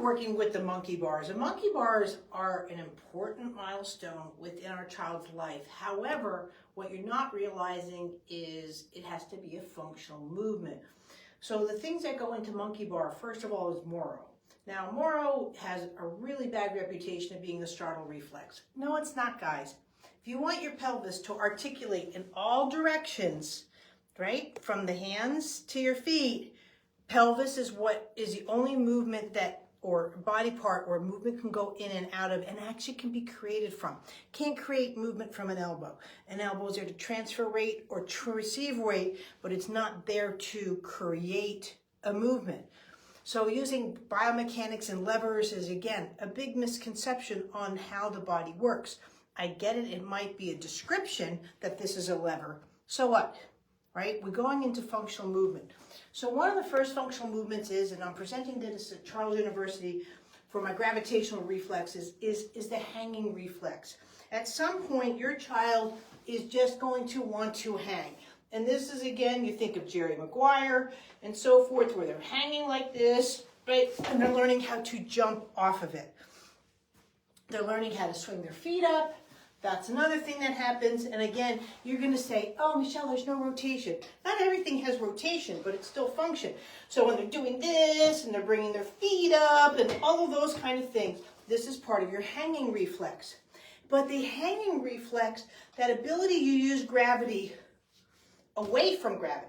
working with the monkey bars. The monkey bars are an important milestone within our child's life. However, what you're not realizing is it has to be a functional movement. So the things that go into monkey bar, first of all, is Moro. Now, Moro has a really bad reputation of being the startle reflex. No, it's not, guys. If you want your pelvis to articulate in all directions, right, from the hands to your feet, pelvis is what is the only movement that, or body part where movement can go in and out of and actually can be created from. Can't create movement from an elbow. An elbow is there to transfer weight or to receive weight, but it's not there to create a movement. So using biomechanics and levers is, again, a big misconception on how the body works. I get it, it might be a description that this is a lever. So what, right? We're going into functional movement. So one of the first functional movements is, and I'm presenting this at Charles University for my gravitational reflexes, is the hanging reflex. At some point, your child is just going to want to hang. And this is, again, you think of Jerry Maguire and so forth, where they're hanging like this, right? And they're learning how to jump off of it. They're learning how to swing their feet up. That's another thing that happens. And again, you're going to say, oh, Michelle, there's no rotation. Not everything has rotation, but it's still function. So when they're doing this and they're bringing their feet up and all of those kind of things, this is part of your hanging reflex. But the hanging reflex, that ability you use gravity away from gravity,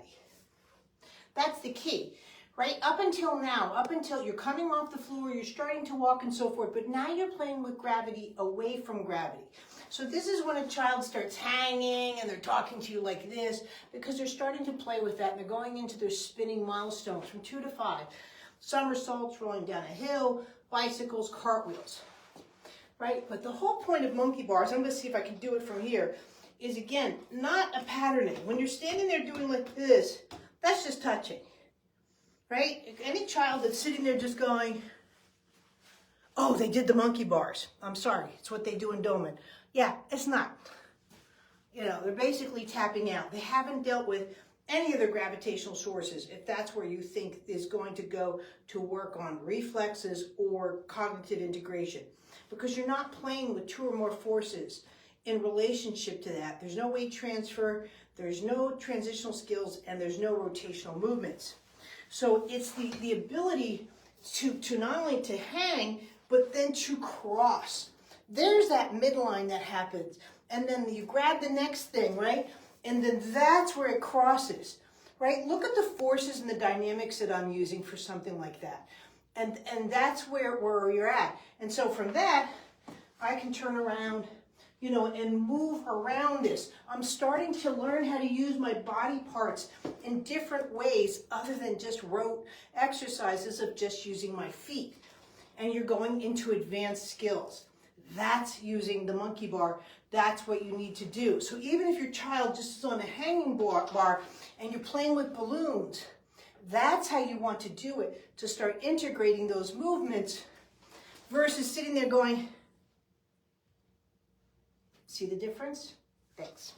that's the key. Right? Up until now, up until you're coming off the floor, you're starting to walk and so forth, but now you're playing with gravity away from gravity. So this is when a child starts hanging and they're talking to you like this, because they're starting to play with that and they're going into their spinning milestones from 2 to 5. Somersaults, rolling down a hill, bicycles, cartwheels. Right? But the whole point of monkey bars, I'm going to see if I can do it from here, is again, not a patterning. When you're standing there doing like this, that's just touching. Right? Any child that's sitting there just going, oh, they did the monkey bars. I'm sorry, it's what they do in Dolman. Yeah, it's not. You know, they're basically tapping out. They haven't dealt with any of their gravitational sources, if that's where you think is going to go to work on reflexes or cognitive integration. Because you're not playing with 2 or more forces in relationship to that. There's no weight transfer, there's no transitional skills, and there's no rotational movements. So it's the ability to not only to hang, but then to cross. There's that midline that happens. And then you grab the next thing, right? And then that's where it crosses, right? Look at the forces and the dynamics that I'm using for something like that. And that's where you're at. And so from that, I can turn around, you know, and move around this. I'm starting to learn how to use my body parts in different ways other than just rote exercises of just using my feet. And you're going into advanced skills. That's using the monkey bar. That's what you need to do. So even if your child just is on a hanging bar and you're playing with balloons, that's how you want to do it, to start integrating those movements versus sitting there going, see the difference? Thanks.